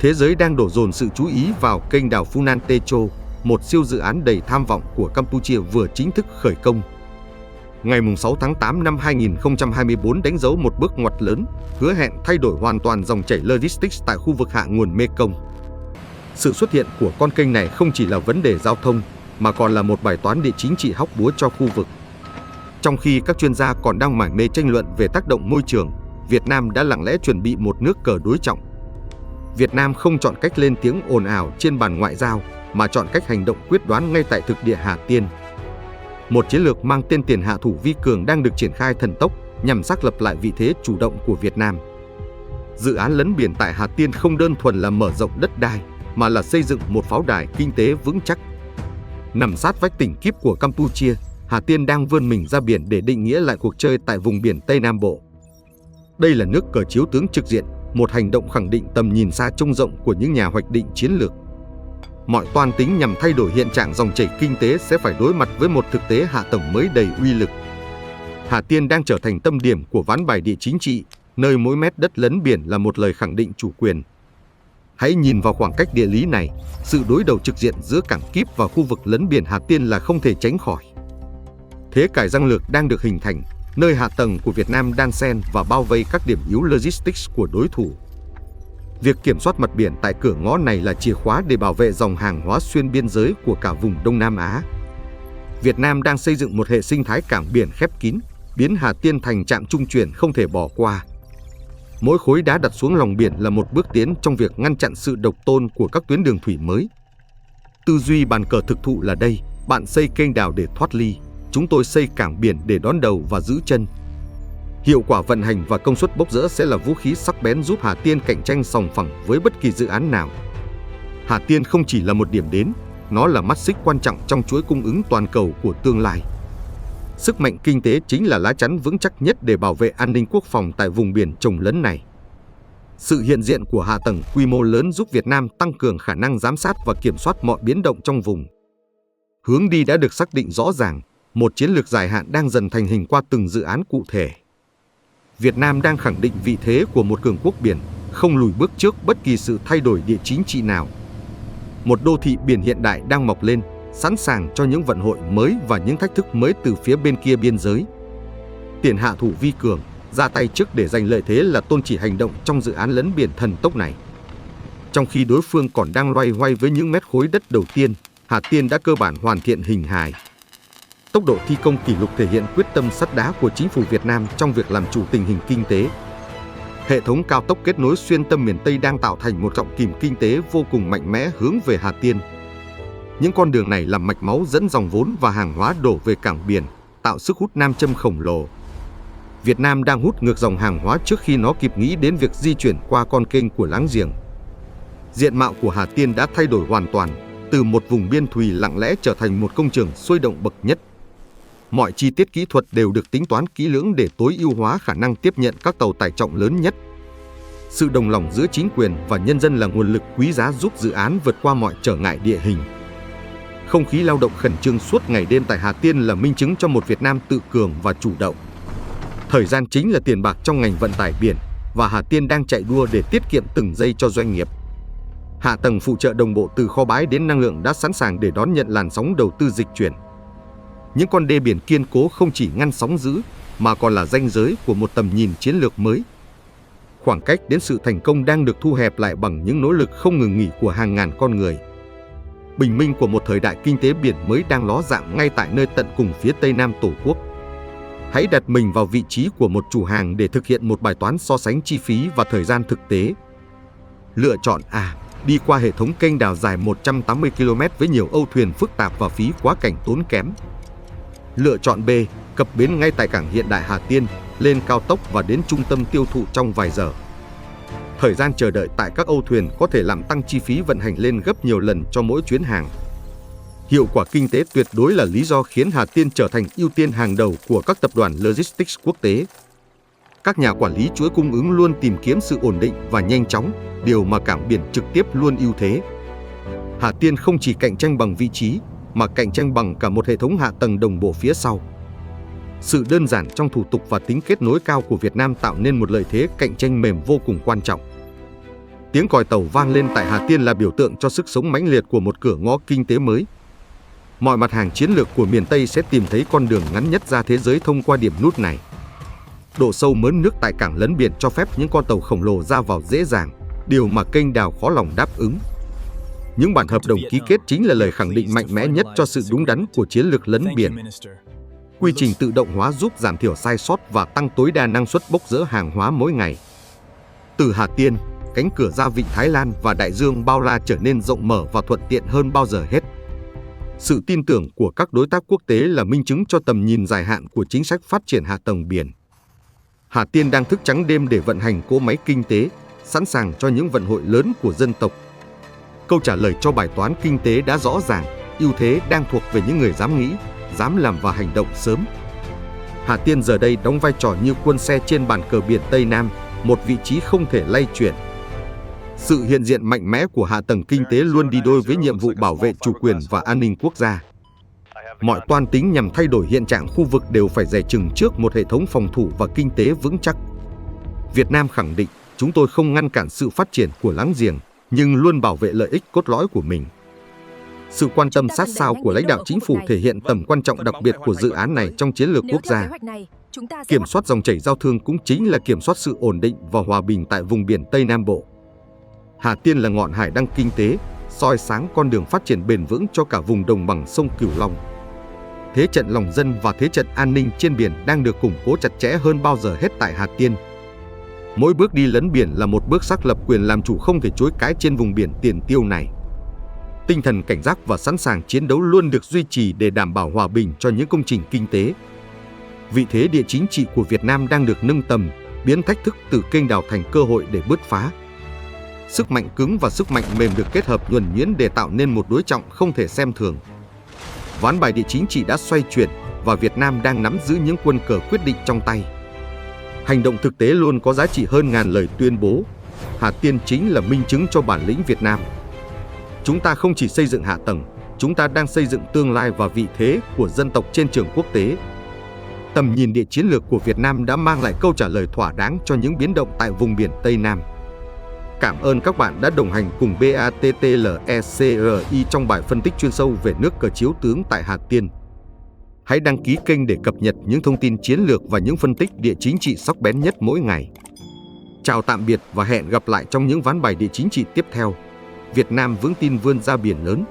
Thế giới đang đổ dồn sự chú ý vào kênh đào Funan Techo, một siêu dự án đầy tham vọng của Campuchia vừa chính thức khởi công. Ngày 6 tháng 8 năm 2024 đánh dấu một bước ngoặt lớn, hứa hẹn thay đổi hoàn toàn dòng chảy logistics tại khu vực hạ nguồn Mekong. Sự xuất hiện của con kênh này không chỉ là vấn đề giao thông, mà còn là một bài toán địa chính trị hóc búa cho khu vực. Trong khi các chuyên gia còn đang mải mê tranh luận về tác động môi trường, Việt Nam đã lặng lẽ chuẩn bị một nước cờ đối trọng. Việt Nam không chọn cách lên tiếng ồn ào trên bàn ngoại giao, mà chọn cách hành động quyết đoán ngay tại thực địa Hà Tiên. Một chiến lược mang tên tiền hạ thủ vi cường đang được triển khai thần tốc nhằm xác lập lại vị thế chủ động của Việt Nam. Dự án lấn biển tại Hà Tiên không đơn thuần là mở rộng đất đai, mà là xây dựng một pháo đài kinh tế vững chắc. Nằm sát vách tỉnh Kíp của Campuchia, Hà Tiên đang vươn mình ra biển để định nghĩa lại cuộc chơi tại vùng biển Tây Nam Bộ. Đây là nước cờ chiếu tướng trực diện, một hành động khẳng định tầm nhìn xa trông rộng của những nhà hoạch định chiến lược. Mọi toan tính nhằm thay đổi hiện trạng dòng chảy kinh tế sẽ phải đối mặt với một thực tế hạ tầng mới đầy uy lực. Hà Tiên đang trở thành tâm điểm của ván bài địa chính trị, nơi mỗi mét đất lấn biển là một lời khẳng định chủ quyền. Hãy nhìn vào khoảng cách địa lý này, sự đối đầu trực diện giữa cảng Kíp và khu vực lấn biển Hà Tiên là không thể tránh khỏi. Thế cài răng lược đang được hình thành, nơi hạ tầng của Việt Nam đan xen và bao vây các điểm yếu logistics của đối thủ. Việc kiểm soát mặt biển tại cửa ngõ này là chìa khóa để bảo vệ dòng hàng hóa xuyên biên giới của cả vùng Đông Nam Á. Việt Nam đang xây dựng một hệ sinh thái cảng biển khép kín, biến Hà Tiên thành trạm trung chuyển không thể bỏ qua. Mỗi khối đá đặt xuống lòng biển là một bước tiến trong việc ngăn chặn sự độc tôn của các tuyến đường thủy mới. Tư duy bàn cờ thực thụ là đây: bạn xây kênh đào để thoát ly, chúng tôi xây cảng biển để đón đầu và giữ chân. Hiệu quả vận hành và công suất bốc rỡ sẽ là vũ khí sắc bén giúp Hà Tiên cạnh tranh sòng phẳng với bất kỳ dự án nào. Hà Tiên không chỉ là một điểm đến, nó là mắt xích quan trọng trong chuỗi cung ứng toàn cầu của tương lai. Sức mạnh kinh tế chính là lá chắn vững chắc nhất để bảo vệ an ninh quốc phòng tại vùng biển chồng lấn này. Sự hiện diện của hạ tầng quy mô lớn giúp Việt Nam tăng cường khả năng giám sát và kiểm soát mọi biến động trong vùng. Hướng đi đã được xác định rõ ràng, một chiến lược dài hạn đang dần thành hình qua từng dự án cụ thể. Việt Nam đang khẳng định vị thế của một cường quốc biển, không lùi bước trước bất kỳ sự thay đổi địa chính trị nào. Một đô thị biển hiện đại đang mọc lên, sẵn sàng cho những vận hội mới và những thách thức mới từ phía bên kia biên giới. Tiền hạ thủ vi cường, ra tay trước để giành lợi thế là tôn chỉ hành động trong dự án lấn biển thần tốc này. Trong khi đối phương còn đang loay hoay với những mét khối đất đầu tiên, Hà Tiên đã cơ bản hoàn thiện hình hài. Tốc độ thi công kỷ lục thể hiện quyết tâm sắt đá của chính phủ Việt Nam trong việc làm chủ tình hình kinh tế. Hệ thống cao tốc kết nối xuyên tâm miền Tây đang tạo thành một trọng kìm kinh tế vô cùng mạnh mẽ hướng về Hà Tiên. Những con đường này là mạch máu dẫn dòng vốn và hàng hóa đổ về cảng biển, tạo sức hút nam châm khổng lồ. Việt Nam đang hút ngược dòng hàng hóa trước khi nó kịp nghĩ đến việc di chuyển qua con kênh của láng giềng. Diện mạo của Hà Tiên đã thay đổi hoàn toàn, từ một vùng biên thùy lặng lẽ trở thành một công trường sôi động bậc nhất. Mọi chi tiết kỹ thuật đều được tính toán kỹ lưỡng để tối ưu hóa khả năng tiếp nhận các tàu tải trọng lớn nhất. Sự đồng lòng giữa chính quyền và nhân dân là nguồn lực quý giá giúp dự án vượt qua mọi trở ngại địa hình. Không khí lao động khẩn trương suốt ngày đêm tại Hà Tiên là minh chứng cho một Việt Nam tự cường và chủ động. Thời gian chính là tiền bạc trong ngành vận tải biển, và Hà Tiên đang chạy đua để tiết kiệm từng giây cho doanh nghiệp. Hạ tầng phụ trợ đồng bộ từ kho bãi đến năng lượng đã sẵn sàng để đón nhận làn sóng đầu tư dịch chuyển. Những con đê biển kiên cố không chỉ ngăn sóng dữ, mà còn là ranh giới của một tầm nhìn chiến lược mới. Khoảng cách đến sự thành công đang được thu hẹp lại bằng những nỗ lực không ngừng nghỉ của hàng ngàn con người. Bình minh của một thời đại kinh tế biển mới đang ló dạng ngay tại nơi tận cùng phía Tây Nam Tổ quốc. Hãy đặt mình vào vị trí của một chủ hàng để thực hiện một bài toán so sánh chi phí và thời gian thực tế. Lựa chọn A. Đi qua hệ thống kênh đào dài 180 km với nhiều âu thuyền phức tạp và phí quá cảnh tốn kém. Lựa chọn B. Cập bến ngay tại cảng hiện đại Hà Tiên, lên cao tốc và đến trung tâm tiêu thụ trong vài giờ. Thời gian chờ đợi tại các âu thuyền có thể làm tăng chi phí vận hành lên gấp nhiều lần cho mỗi chuyến hàng. Hiệu quả kinh tế tuyệt đối là lý do khiến Hà Tiên trở thành ưu tiên hàng đầu của các tập đoàn logistics quốc tế. Các nhà quản lý chuỗi cung ứng luôn tìm kiếm sự ổn định và nhanh chóng, điều mà cảng biển trực tiếp luôn ưu thế. Hà Tiên không chỉ cạnh tranh bằng vị trí, mà cạnh tranh bằng cả một hệ thống hạ tầng đồng bộ phía sau. Sự đơn giản trong thủ tục và tính kết nối cao của Việt Nam tạo nên một lợi thế cạnh tranh mềm vô cùng quan trọng. Tiếng còi tàu vang lên tại Hà Tiên là biểu tượng cho sức sống mãnh liệt của một cửa ngõ kinh tế mới. Mọi mặt hàng chiến lược của miền Tây sẽ tìm thấy con đường ngắn nhất ra thế giới thông qua điểm nút này. Độ sâu mớn nước tại cảng lấn biển cho phép những con tàu khổng lồ ra vào dễ dàng, điều mà kênh đào khó lòng đáp ứng. Những bản hợp đồng ký kết chính là lời khẳng định mạnh mẽ nhất cho sự đúng đắn của chiến lược lấn biển. Quy trình tự động hóa giúp giảm thiểu sai sót và tăng tối đa năng suất bốc dỡ hàng hóa mỗi ngày. Từ Hà Tiên, cánh cửa ra vịnh Thái Lan và đại dương bao la trở nên rộng mở và thuận tiện hơn bao giờ hết. Sự tin tưởng của các đối tác quốc tế là minh chứng cho tầm nhìn dài hạn của chính sách phát triển hạ tầng biển. Hà Tiên đang thức trắng đêm để vận hành cỗ máy kinh tế, sẵn sàng cho những vận hội lớn của dân tộc. Câu trả lời cho bài toán kinh tế đã rõ ràng, ưu thế đang thuộc về những người dám nghĩ, dám làm và hành động sớm. Hà Tiên giờ đây đóng vai trò như quân xe trên bàn cờ biển Tây Nam, một vị trí không thể lay chuyển. Sự hiện diện mạnh mẽ của hạ tầng kinh tế luôn đi đôi với nhiệm vụ bảo vệ chủ quyền và an ninh quốc gia. Mọi toan tính nhằm thay đổi hiện trạng khu vực đều phải dè chừng trước một hệ thống phòng thủ và kinh tế vững chắc. Việt Nam khẳng định, chúng tôi không ngăn cản sự phát triển của láng giềng, nhưng luôn bảo vệ lợi ích cốt lõi của mình. Sự quan tâm sát sao của lãnh đạo chính phủ thể hiện tầm quan trọng đặc biệt của dự án này trong chiến lược quốc gia. Kiểm soát dòng chảy giao thương cũng chính là kiểm soát sự ổn định và hòa bình tại vùng biển Tây Nam Bộ. Hà Tiên là ngọn hải đăng kinh tế, soi sáng con đường phát triển bền vững cho cả vùng đồng bằng sông Cửu Long. Thế trận lòng dân và thế trận an ninh trên biển đang được củng cố chặt chẽ hơn bao giờ hết tại Hà Tiên. Mỗi bước đi lấn biển là một bước xác lập quyền làm chủ không thể chối cãi trên vùng biển tiền tiêu này. Tinh thần cảnh giác và sẵn sàng chiến đấu luôn được duy trì để đảm bảo hòa bình cho những công trình kinh tế. Vị thế địa chính trị của Việt Nam đang được nâng tầm, biến thách thức từ kênh đào thành cơ hội để bứt phá. Sức mạnh cứng và sức mạnh mềm được kết hợp nhuần nhuyễn để tạo nên một đối trọng không thể xem thường. Ván bài địa chính trị đã xoay chuyển và Việt Nam đang nắm giữ những quân cờ quyết định trong tay. Hành động thực tế luôn có giá trị hơn ngàn lời tuyên bố. Hà Tiên chính là minh chứng cho bản lĩnh Việt Nam. Chúng ta không chỉ xây dựng hạ tầng, chúng ta đang xây dựng tương lai và vị thế của dân tộc trên trường quốc tế. Tầm nhìn địa chiến lược của Việt Nam đã mang lại câu trả lời thỏa đáng cho những biến động tại vùng biển Tây Nam. Cảm ơn các bạn đã đồng hành cùng BATTLECRI trong bài phân tích chuyên sâu về nước cờ chiếu tướng tại Hà Tiên. Hãy đăng ký kênh để cập nhật những thông tin chiến lược và những phân tích địa chính trị sắc bén nhất mỗi ngày. Chào tạm biệt và hẹn gặp lại trong những ván bài địa chính trị tiếp theo. Việt Nam vững tin vươn ra biển lớn.